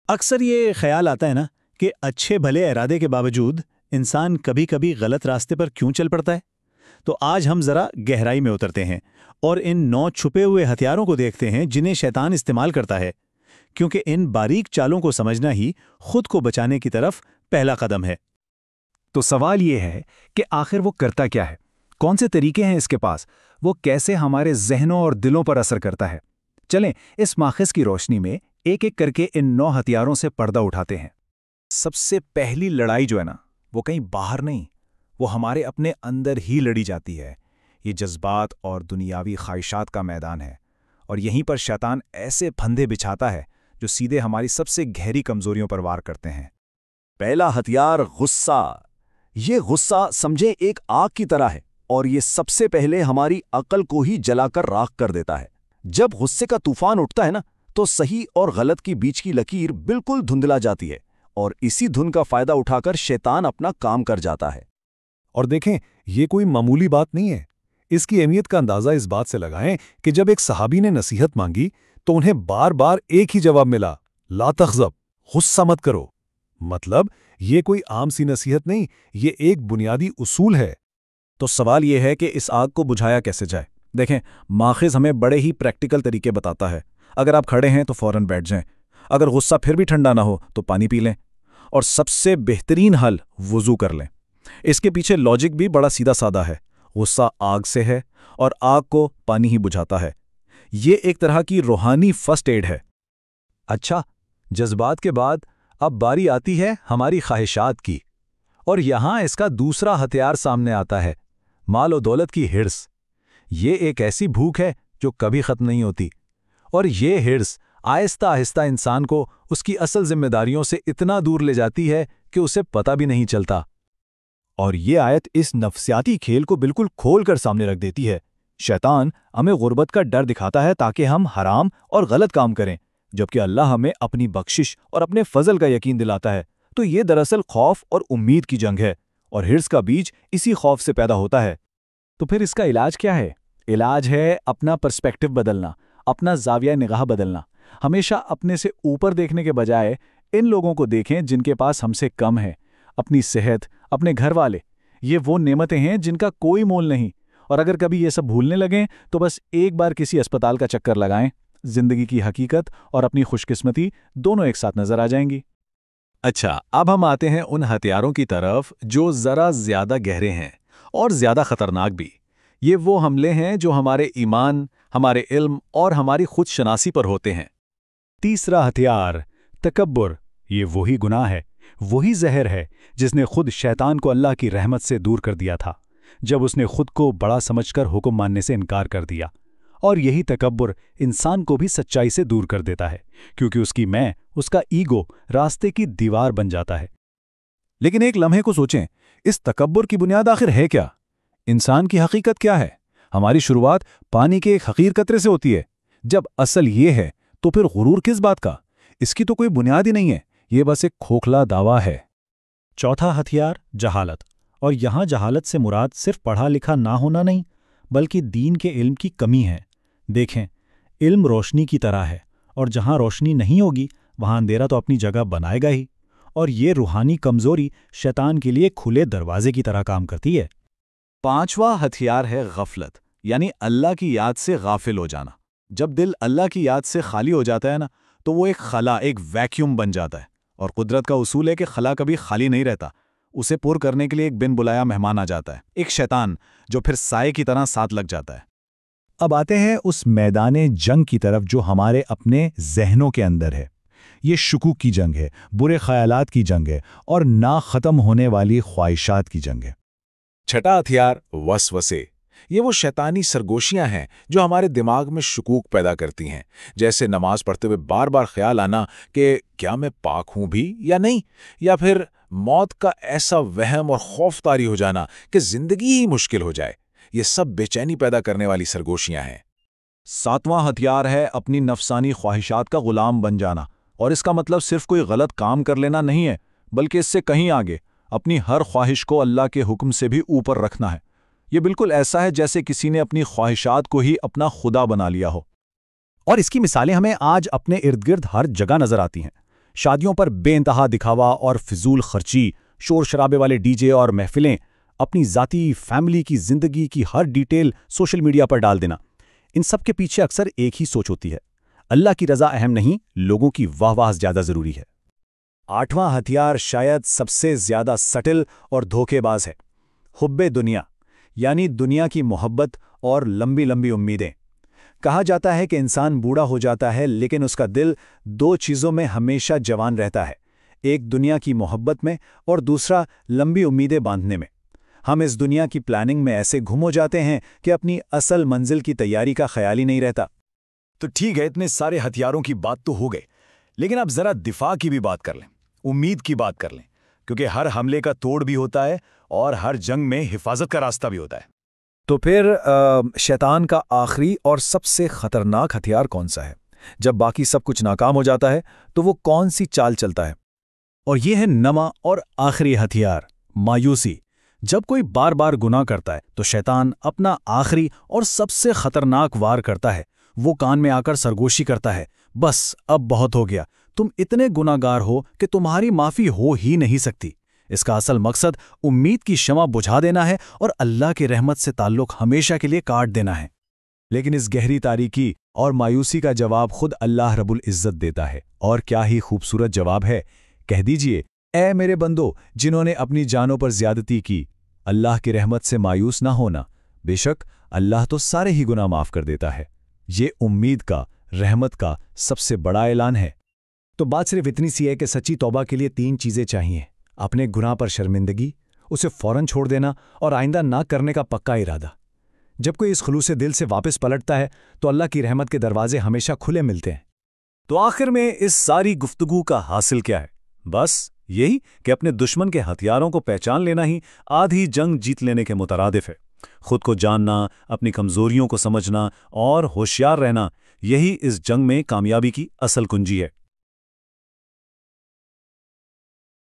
اکثر یہ خیال آتا ہے نا کہ اچھے بھلے ارادے کے باوجود انسان کبھی کبھی غلط راستے پر کیوں چل پڑتا ہے؟ تو آج ہم ذرا گہرائی میں اترتے ہیں اور ان 9 چھپے ہوئے ہتھیاروں کو دیکھتے ہیں جنہیں شیطان استعمال کرتا ہے، کیونکہ ان باریک چالوں کو سمجھنا ہی خود کو بچانے کی طرف پہلا قدم ہے۔ تو سوال یہ ہے کہ آخر وہ کرتا کیا ہے؟ کون سے طریقے ہیں اس کے پاس؟ وہ کیسے ہمارے ذہنوں اور دلوں پر اثر کرتا ہے؟ چلیں اس ماخذ کی روشنی میں ایک ایک کر کے ان 9 ہتھیاروں سے پردہ اٹھاتے ہیں۔ سب سے پہلی لڑائی جو ہے نا، وہ کہیں باہر نہیں، وہ ہمارے اپنے اندر ہی لڑی جاتی ہے۔ یہ جذبات اور دنیاوی خواہشات کا میدان ہے، اور یہیں پر شیطان ایسے پھندے بچھاتا ہے جو سیدھے ہماری سب سے گہری کمزوریوں پر وار کرتے ہیں۔ پہلا ہتھیار غصہ۔ یہ غصہ سمجھے ایک آگ کی طرح ہے، اور یہ سب سے پہلے ہماری عقل کو ہی جلا کر راکھ کر دیتا ہے۔ جب غصے کا طوفان اٹھتا ہے نا، تو صحیح اور غلط کی بیچ کی لکیر بالکل دھندلا جاتی ہے، اور اسی دھن کا فائدہ اٹھا کر شیطان اپنا کام کر جاتا ہے۔ اور دیکھیں، یہ کوئی معمولی بات نہیں ہے۔ اس کی اہمیت کا اندازہ اس بات سے لگائیں کہ جب ایک صحابی نے نصیحت مانگی تو انہیں بار بار ایک ہی جواب ملا: لا تغضب، غصہ مت کرو۔ مطلب یہ کوئی عام سی نصیحت نہیں، یہ ایک بنیادی اصول ہے۔ تو سوال یہ ہے کہ اس آگ کو بجھایا کیسے جائے؟ دیکھیں، ماخذ ہمیں بڑے ہی پریکٹیکل طریقے بتاتا ہے۔ اگر آپ کھڑے ہیں تو فوراً بیٹھ جائیں۔ اگر غصہ پھر بھی ٹھنڈا نہ ہو تو پانی پی لیں، اور سب سے بہترین حل وضو کر لیں۔ اس کے پیچھے لاجک بھی بڑا سیدھا سادہ ہے۔ غصہ آگ سے ہے، اور آگ کو پانی ہی بجھاتا ہے۔ یہ ایک طرح کی روحانی فرسٹ ایڈ ہے۔ اچھا، جذبات کے بعد اب باری آتی ہے ہماری خواہشات کی، اور یہاں اس کا دوسرا ہتھیار سامنے آتا ہے: مال و دولت کی ہرس۔ یہ ایک ایسی بھوک ہے جو کبھی ختم نہیں ہوتی، اور یہ ہرس آہستہ آہستہ انسان کو اس کی اصل ذمہ داریوں سے اتنا دور لے جاتی ہے کہ اسے پتہ بھی نہیں چلتا۔ اور یہ آیت اس نفسیاتی کھیل کو بالکل کھول کر سامنے رکھ دیتی ہے۔ شیطان ہمیں غربت کا ڈر دکھاتا ہے تاکہ ہم حرام اور غلط کام کریں، جبکہ اللہ ہمیں اپنی بخشش اور اپنے فضل کا یقین دلاتا ہے۔ تو یہ دراصل خوف اور امید کی جنگ ہے، اور ہرس کا بیج اسی خوف سے پیدا ہوتا ہے۔ تو پھر اس کا علاج کیا ہے؟ علاج ہے اپنا پرسپیکٹو بدلنا، اپنا زاویہ نگاہ بدلنا۔ ہمیشہ اپنے سے اوپر دیکھنے کے بجائے ان لوگوں کو دیکھیں جن کے پاس ہم سے کم ہے۔ اپنی صحت، اپنے گھر والے، یہ وہ نعمتیں ہیں جن کا کوئی مول نہیں۔ اور اگر کبھی یہ سب بھولنے لگیں تو بس ایک بار کسی اسپتال کا چکر لگائیں، زندگی کی حقیقت اور اپنی خوش قسمتی دونوں ایک ساتھ نظر آ جائیں گی۔ اچھا، اب ہم آتے ہیں ان ہتھیاروں کی طرف جو ذرا زیادہ گہرے ہیں اور زیادہ خطرناک بھی۔ یہ وہ حملے ہیں جو ہمارے ایمان، ہمارے علم اور ہماری خود شناسی پر ہوتے ہیں۔ تیسرا ہتھیار، تکبر۔ یہ وہی گناہ ہے، وہی زہر ہے جس نے خود شیطان کو اللہ کی رحمت سے دور کر دیا تھا، جب اس نے خود کو بڑا سمجھ کر حکم ماننے سے انکار کر دیا۔ اور یہی تکبر انسان کو بھی سچائی سے دور کر دیتا ہے، کیونکہ اس کی میں، اس کا ایگو راستے کی دیوار بن جاتا ہے۔ لیکن ایک لمحے کو سوچیں، اس تکبر کی بنیاد آخر ہے کیا؟ انسان کی حقیقت کیا ہے؟ ہماری شروعات پانی کے ایک حقیر قطرے سے ہوتی ہے۔ جب اصل یہ ہے تو پھر غرور کس بات کا؟ اس کی تو کوئی بنیاد ہی نہیں ہے، یہ بس ایک کھوکھلا دعویٰ ہے۔ چوتھا ہتھیار، جہالت۔ اور یہاں جہالت سے مراد صرف پڑھا لکھا نہ ہونا نہیں، بلکہ دین کے علم کی کمی ہے۔ دیکھیں، علم روشنی کی طرح ہے، اور جہاں روشنی نہیں ہوگی وہاں اندھیرا تو اپنی جگہ بنائے گا ہی، اور یہ روحانی کمزوری شیطان کے لیے کھلے دروازے کی طرح کام کرتی ہے۔ پانچواں ہتھیار ہے غفلت، یعنی اللہ کی یاد سے غافل ہو جانا۔ جب دل اللہ کی یاد سے خالی ہو جاتا ہے نا، تو وہ ایک خلا، ایک ویکیوم بن جاتا ہے۔ اور قدرت کا اصول ہے کہ خلا کبھی خالی نہیں رہتا، اسے پر کرنے کے لیے ایک بن بلایا مہمان آ جاتا ہے، ایک شیطان جو پھر سائے کی طرح ساتھ لگ جاتا ہے۔ اب آتے ہیں اس میدان جنگ کی طرف جو ہمارے اپنے ذہنوں کے اندر ہے۔ یہ شکوک کی جنگ ہے، برے خیالات کی جنگ ہے، اور نہ ختم ہونے والی خواہشات کی جنگ ہے۔ چھٹا ہتھیار، وسوسے۔ یہ وہ شیطانی سرگوشیاں ہیں جو ہمارے دماغ میں شکوک پیدا کرتی ہیں، جیسے نماز پڑھتے ہوئے بار بار خیال آنا کہ کیا میں پاک ہوں بھی یا نہیں، یا پھر موت کا ایسا وہم اور خوف طاری ہو جانا کہ زندگی ہی مشکل ہو جائے۔ یہ سب بے چینی پیدا کرنے والی سرگوشیاں ہیں۔ ساتواں ہتھیار ہے اپنی نفسانی خواہشات کا غلام بن جانا، اور اس کا مطلب صرف کوئی غلط کام کر لینا نہیں ہے، بلکہ اس سے کہیں آگے اپنی ہر خواہش کو اللہ کے حکم سے بھی اوپر رکھنا ہے۔ یہ بالکل ایسا ہے جیسے کسی نے اپنی خواہشات کو ہی اپنا خدا بنا لیا ہو۔ اور اس کی مثالیں ہمیں آج اپنے ارد گرد ہر جگہ نظر آتی ہیں۔ شادیوں پر بے انتہا دکھاوا اور فضول خرچی، شور شرابے والے ڈی جے اور محفلیں، اپنی ذاتی فیملی کی زندگی کی ہر ڈیٹیل سوشل میڈیا پر ڈال دینا، ان سب کے پیچھے اکثر ایک ہی سوچ ہوتی ہے: اللہ کی رضا اہم نہیں، لوگوں کی واہ واہ زیادہ ضروری ہے۔ 8واں ہتھیار شاید سب سے زیادہ سٹل اور دھوکے باز ہے: حب دنیا، یعنی دنیا کی محبت اور لمبی لمبی امیدیں۔ کہا جاتا ہے کہ انسان بوڑھا ہو جاتا ہے لیکن اس کا دل 2 چیزوں میں ہمیشہ جوان رہتا ہے، ایک دنیا کی محبت میں اور دوسرا لمبی امیدیں باندھنے میں۔ ہم اس دنیا کی پلاننگ میں ایسے گم ہو جاتے ہیں کہ اپنی اصل منزل کی تیاری کا خیال ہی نہیں رہتا۔ تو ٹھیک ہے، اتنے سارے ہتھیاروں کی بات تو ہو گئے، لیکن اب ذرا دفاع کی بھی بات کر لیں، امید کی بات کر لیں، کیونکہ ہر حملے کا توڑ بھی ہوتا ہے اور ہر جنگ میں حفاظت کا راستہ بھی ہوتا ہے۔ تو پھر شیطان کا آخری اور سب سے خطرناک ہتھیار کون سا ہے؟ جب باقی سب کچھ ناکام ہو جاتا ہے تو وہ کون سی چال چلتا ہے؟ اور یہ ہے نواں اور آخری ہتھیار، مایوسی۔ جب کوئی بار بار گناہ کرتا ہے تو شیطان اپنا آخری اور سب سے خطرناک وار کرتا ہے۔ وہ کان میں آ کر سرگوشی کرتا ہے: بس اب بہت ہو گیا، تم اتنے گناہ گار ہو کہ تمہاری معافی ہو ہی نہیں سکتی۔ اس کا اصل مقصد امید کی شمع بجھا دینا ہے اور اللہ کی رحمت سے تعلق ہمیشہ کے لیے کاٹ دینا ہے۔ لیکن اس گہری تاریکی اور مایوسی کا جواب خود اللہ رب العزت دیتا ہے، اور کیا ہی خوبصورت جواب ہے۔ کہہ دیجئے: اے میرے بندو جنہوں نے اپنی جانوں پر زیادتی کی، اللہ کی رحمت سے مایوس نہ ہونا، بے شک اللہ تو سارے ہی گناہ معاف کر دیتا ہے۔ یہ امید کا، رحمت کا سب سے بڑا اعلان ہے۔ تو بات صرف اتنی سی ہے کہ سچی توبہ کے لیے 3 چیزیں چاہیے: اپنے گناہ پر شرمندگی، اسے فوراً چھوڑ دینا، اور آئندہ نہ کرنے کا پکا ارادہ۔ جب کوئی اس خلوص دل سے واپس پلٹتا ہے تو اللہ کی رحمت کے دروازے ہمیشہ کھلے ملتے ہیں۔ تو آخر میں اس ساری گفتگو کا حاصل کیا ہے؟ بس یہی کہ اپنے دشمن کے ہتھیاروں کو پہچان لینا ہی آدھی جنگ جیت لینے کے مترادف ہے۔ خود کو جاننا، اپنی کمزوریوں کو سمجھنا اور ہوشیار رہنا، یہی اس جنگ میں کامیابی کی اصل کنجی ہے۔